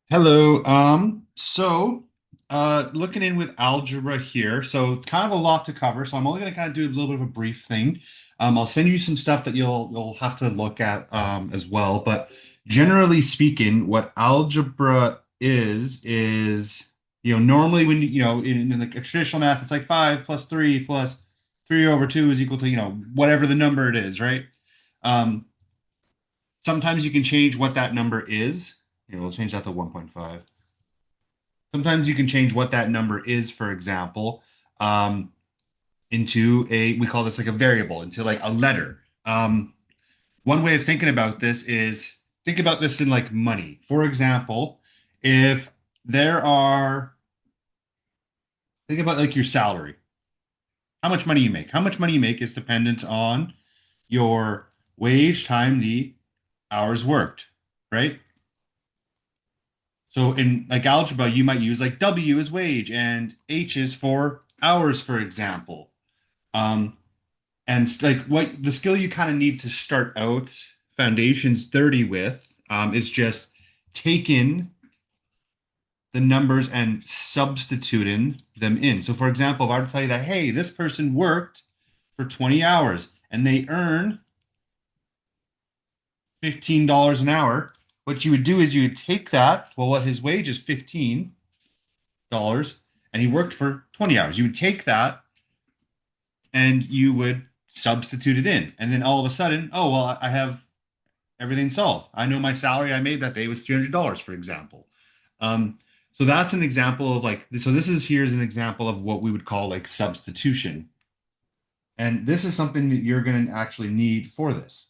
Hello. Looking in with algebra here. So kind of a lot to cover. So I'm only going to kind of do a little bit of a brief thing. I'll send you some stuff that you'll have to look at as well. But generally speaking, what algebra is normally when in like a traditional math, it's like 5 plus 3 plus 3/2 is equal to whatever the number it is, right? Um, Sometimes you can change what that number is. We'll change that to 1.5. Sometimes you can change what that number is, for example, um, into we call this like a variable, into like a letter. One way of thinking about this is think about this in like money. For example, if there are, think about like your salary, how much money you make. How much money you make is dependent on your wage time the hours worked, right? So in like algebra, you might use like W is wage and H is for hours, for example. Um, and like what the skill you kind of need to start out foundations 30 with is just taking the numbers and substituting them in. So for example, if I were to tell you that, hey, this person worked for 20 hours and they earn $15 an hour, what you would do is you would take that, well, what his wage is $15 and he worked for 20 hours. You would take that and you would substitute it in. And then all of a sudden, oh, well, I have everything solved. I know my salary I made that day was $300, for example. Um, so that's an example of like, so this is here's an example of what we would call like substitution. And this is something that you're going to actually need for this.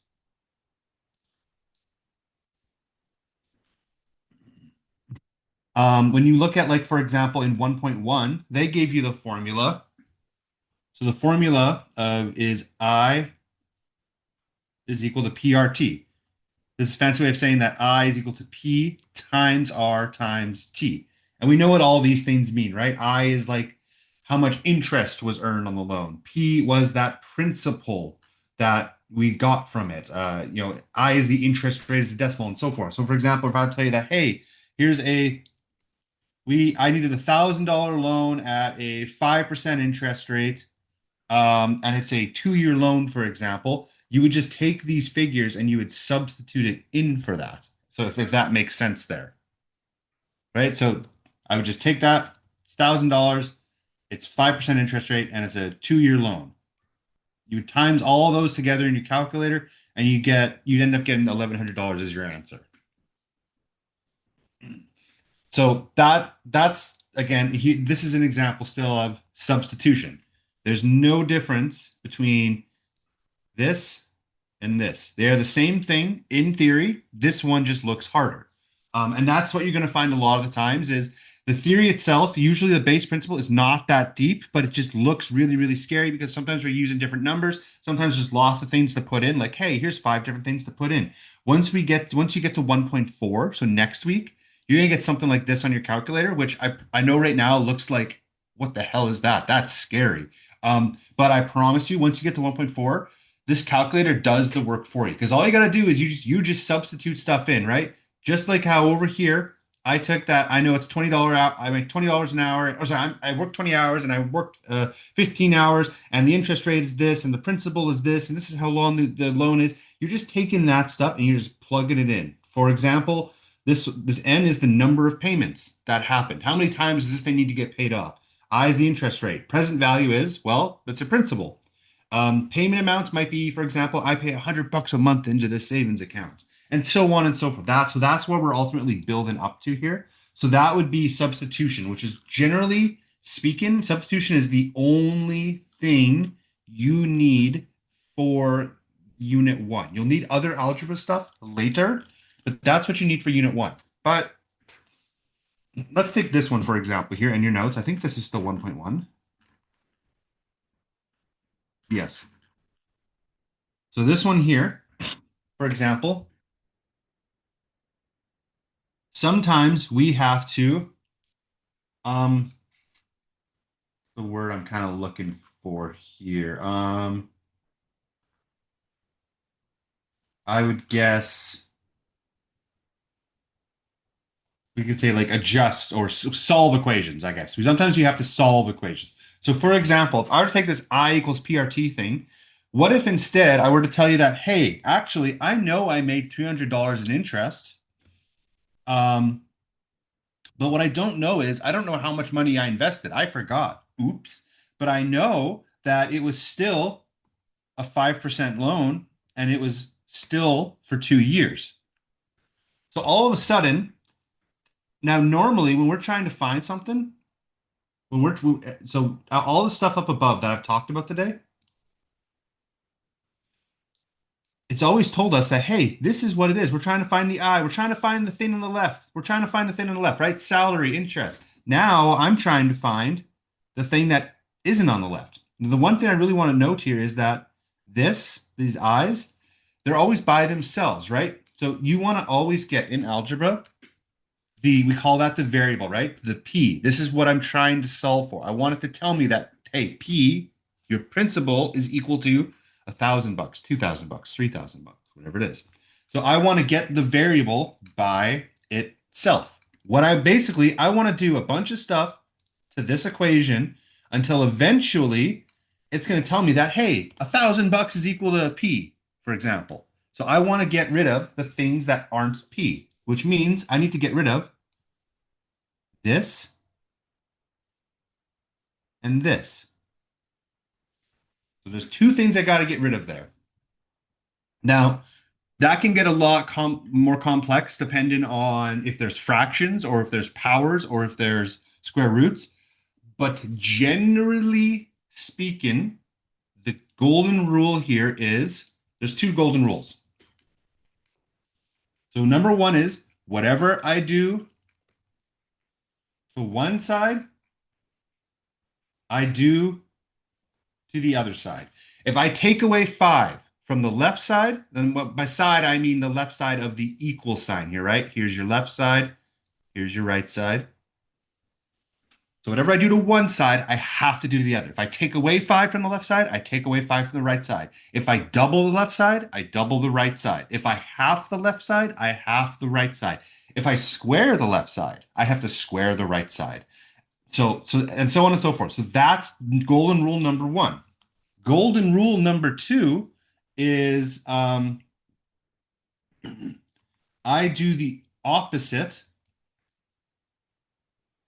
When you look at like, for example, in 1.1, they gave you the formula. So the formula is I is equal to PRT. This is a fancy way of saying that I is equal to P times R times T. And we know what all these things mean, right? I is like how much interest was earned on the loan. P was that principal that we got from it. I is the interest rate as a decimal and so forth. So for example, if I tell you that, hey, here's I needed $1,000 loan at a 5% interest rate, and it's a 2-year loan, for example, you would just take these figures and you would substitute it in for that. So if that makes sense there, right? So I would just take that, it's $1,000, it's 5% interest rate, and it's a 2-year loan. You would times all those together in your calculator, and you'd end up getting $1,100 as your answer. So that's again, this is an example still of substitution. There's no difference between this and this. They are the same thing in theory. This one just looks harder. And that's what you're going to find a lot of the times is the theory itself, usually the base principle is not that deep, but it just looks really, really scary because sometimes we're using different numbers. Sometimes there's lots of things to put in, like, hey, here's 5 different things to put in. Once you get to 1.4, so next week, you're gonna get something like this on your calculator, which I know right now looks like, what the hell is that? That's scary. But I promise you, once you get to 1.4, this calculator does the work for you because all you got to do is you just substitute stuff in, right? Just like how over here I took that. I know it's $20 out. I make $20 an hour. Or sorry, I worked 20 hours and I worked 15 hours, and the interest rate is this, and the principal is this, and this is how long the loan is. You're just taking that stuff and you're just plugging it in. For example, this N is the number of payments that happened. How many times does this thing need to get paid off? I is the interest rate. Present value is, well, that's a principal. Payment amounts might be, for example, I pay $100 a month into this savings account, and so on and so forth. That's what we're ultimately building up to here. So that would be substitution, which is generally speaking, substitution is the only thing you need for unit one. You'll need other algebra stuff later, but that's what you need for unit one. But let's take this one, for example, here in your notes. I think this is still 1.1. Yes. So this one here, for example, sometimes we have to, um, the word I'm kind of looking for here. I would guess we could say like adjust or solve equations, I guess. Sometimes you have to solve equations. So for example, if I were to take this I equals PRT thing, what if instead I were to tell you that, hey, actually, I know I made $300 in interest. Um, but what I don't know is I don't know how much money I invested. I forgot. Oops. But I know that it was still a 5% loan and it was still for 2 years. So all of a sudden, now normally when we're trying to find something, when we're so all the stuff up above that I've talked about today, it's always told us that, hey, this is what it is. We're trying to find the I. We're trying to find the thing on the left. We're trying to find the thing on the left, right? Salary, interest. Now I'm trying to find the thing that isn't on the left. The one thing I really want to note here is that these I's, they're always by themselves, right? So you want to always get in algebra, we call that the variable, right? The P. This is what I'm trying to solve for. I want it to tell me that, hey, P, your principal is equal to $1,000, $2,000, $3,000, whatever it is. So I want to get the variable by itself. I want to do a bunch of stuff to this equation until eventually it's going to tell me that, hey, $1,000 is equal to P, for example. So I want to get rid of the things that aren't P, which means I need to get rid of this and this. So there's two things I got to get rid of there. Now, that can get a lot more complex depending on if there's fractions or if there's powers or if there's square roots. But generally speaking, the golden rule here is there's two golden rules. So number one is whatever I do to one side, I do to the other side. If I take away 5 from the left side, then by side, I mean the left side of the equal sign here, right? Here's your left side. Here's your right side. So whatever I do to one side, I have to do to the other. If I take away 5 from the left side, I take away 5 from the right side. If I double the left side, I double the right side. If I half the left side, I half the right side. If I square the left side, I have to square the right side. So and so on and so forth. So that's golden rule number one. Golden rule number two is I do the opposite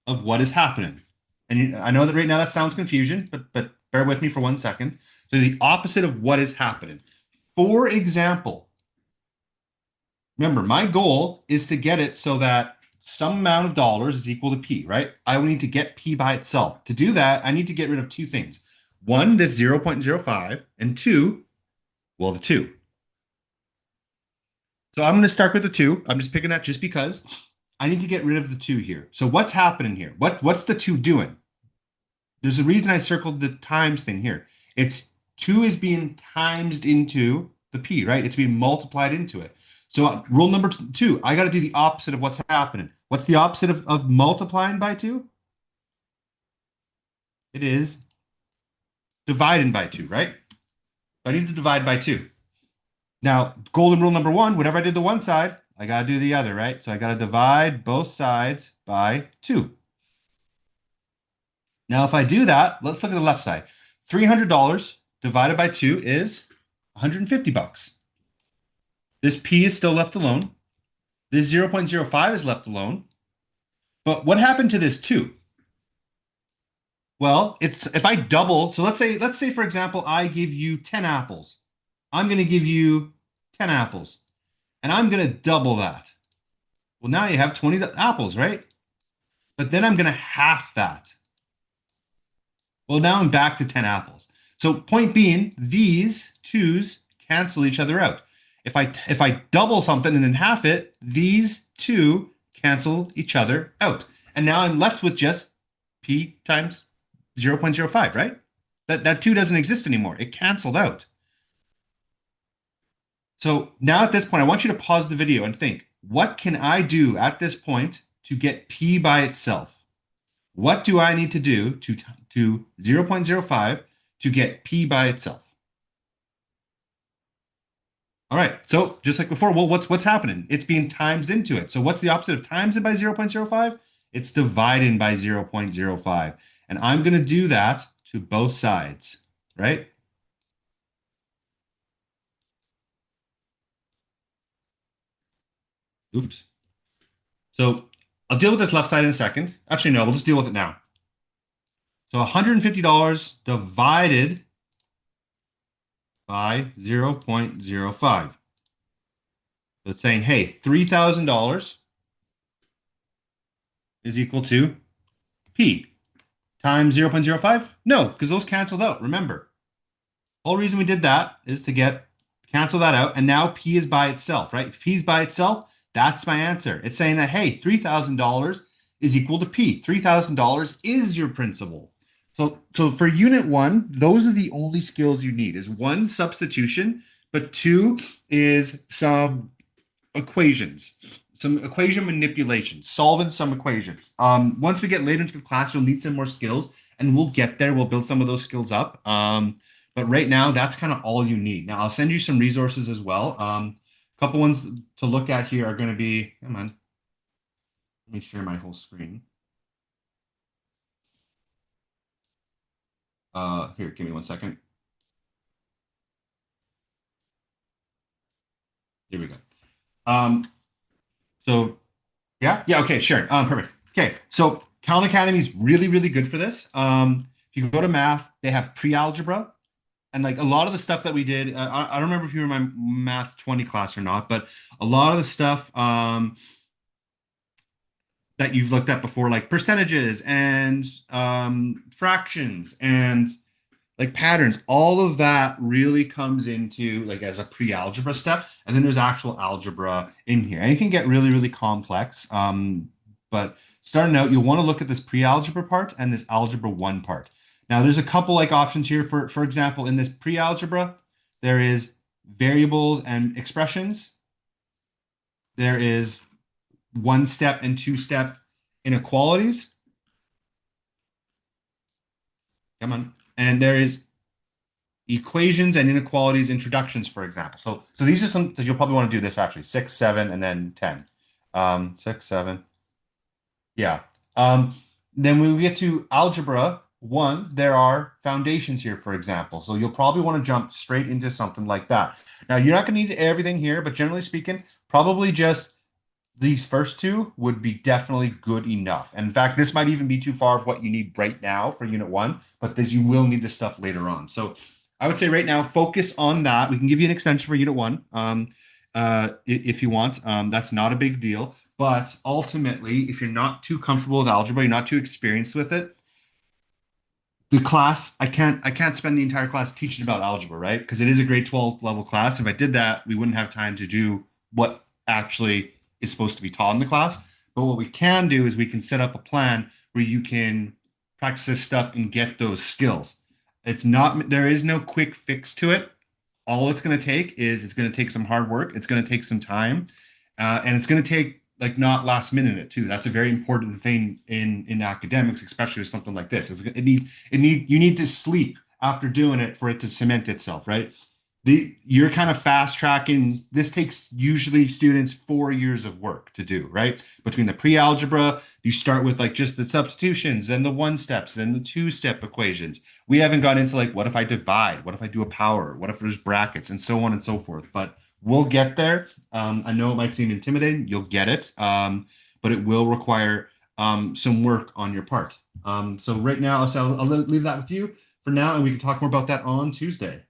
of what is happening. And I know that right now that sounds confusion, but bear with me for 1 second. So the opposite of what is happening. For example, remember, my goal is to get it so that some amount of dollars is equal to P, right? I need to get P by itself. To do that, I need to get rid of two things. One, this 0.05, and two, well, the 2. So I'm going to start with the 2. I'm just picking that just because I need to get rid of the 2 here. So what's happening here? What's the 2 doing? There's a reason I circled the times thing here. It's 2 is being timesed into the P, right? It's being multiplied into it. So rule number 2, I got to do the opposite of what's happening. What's the opposite of multiplying by 2? It is dividing by 2, right? I need to divide by 2. Now, golden rule number 1, whatever I did to one side, I got to do the other, right? So I got to divide both sides by 2. Now, if I do that, let's look at the left side. $300 divided by 2 is $150. This P is still left alone. This 0.05 is left alone. But what happened to this 2? Well, it's if I double, so let's say for example, I give you 10 apples. I'm going to give you 10 apples. And I'm going to double that. Well, now you have 20 apples, right? But then I'm going to half that. Well, now I'm back to 10 apples. So point being, these 2's cancel each other out. If I double something and then half it, these 2 cancel each other out. And now I'm left with just P times 0.05, right? That 2 doesn't exist anymore. It canceled out. So now at this point, I want you to pause the video and think, what can I do at this point to get P by itself? What do I need to do to 0.05 to get P by itself? All right. So just like before, well, what's happening? It's being times into it. So what's the opposite of times it by 0.05? It's divided by 0.05. And I'm going to do that to both sides, right? Oops. So I'll deal with this left side in a second. Actually, no, we'll just deal with it now. So $150 divided by 0.05. So it's saying, hey, $3,000 is equal to P times 0.05? No, because those canceled out. Remember, whole reason we did that is to cancel that out. And now P is by itself, right? If P is by itself, that's my answer. It's saying that, hey, $3,000 is equal to P. $3,000 is your principal. So for unit one, those are the only skills you need is one, substitution, but two is some equation manipulation, solving some equations. Once we get later into the class, you'll need some more skills, and we'll get there. We'll build some of those skills up. But right now, that's kind of all you need. Now, I'll send you some resources as well. A couple ones to look at here are going to be, come on, let me share my whole screen. Here, give me 1 second. Here we go. Um, so yeah, okay, sure. Perfect. Okay, so Khan Academy is really, really good for this. If you go to math, they have pre-algebra, and like a lot of the stuff that we did. I don't remember if you were in my math 20 class or not, but a lot of the stuff that you've looked at before, like percentages and fractions and like patterns, all of that really comes into like as a pre-algebra step, and then there's actual algebra in here, and it can get really, really complex. But starting out, you'll want to look at this pre-algebra part and this algebra one part. Now, there's a couple like options here. For example, in this pre-algebra, there is variables and expressions. There is one step and two step inequalities. Come on. And there is equations and inequalities introductions, for example. So these are some that you'll probably want to do this actually, 6, 7, and then 10. 6, 7. Yeah. Then when we get to algebra one, there are foundations here, for example. So you'll probably want to jump straight into something like that. Now, you're not going to need everything here, but generally speaking, probably just these first two would be definitely good enough. And in fact, this might even be too far of what you need right now for unit one, but this you will need this stuff later on. So I would say right now, focus on that. We can give you an extension for unit one if you want. That's not a big deal. But ultimately, if you're not too comfortable with algebra, you're not too experienced with it, the class, I can't spend the entire class teaching about algebra, right? Because it is a grade 12 level class. If I did that, we wouldn't have time to do what actually is supposed to be taught in the class. But what we can do is we can set up a plan where you can practice this stuff and get those skills. There is no quick fix to it. All it's going to take some hard work. It's going to take some time, and it's going to take like not last minute it too. That's a very important thing in academics, especially with something like this. You need to sleep after doing it for it to cement itself, right? You're kind of fast tracking. This takes usually students 4 years of work to do, right? Between the pre-algebra, you start with like just the substitutions, then the one steps, then the two-step equations. We haven't gone into like, what if I divide? What if I do a power? What if there's brackets and so on and so forth? But we'll get there. I know it might seem intimidating. You'll get it. But it will require some work on your part. So right now, I'll leave that with you for now, and we can talk more about that on Tuesday.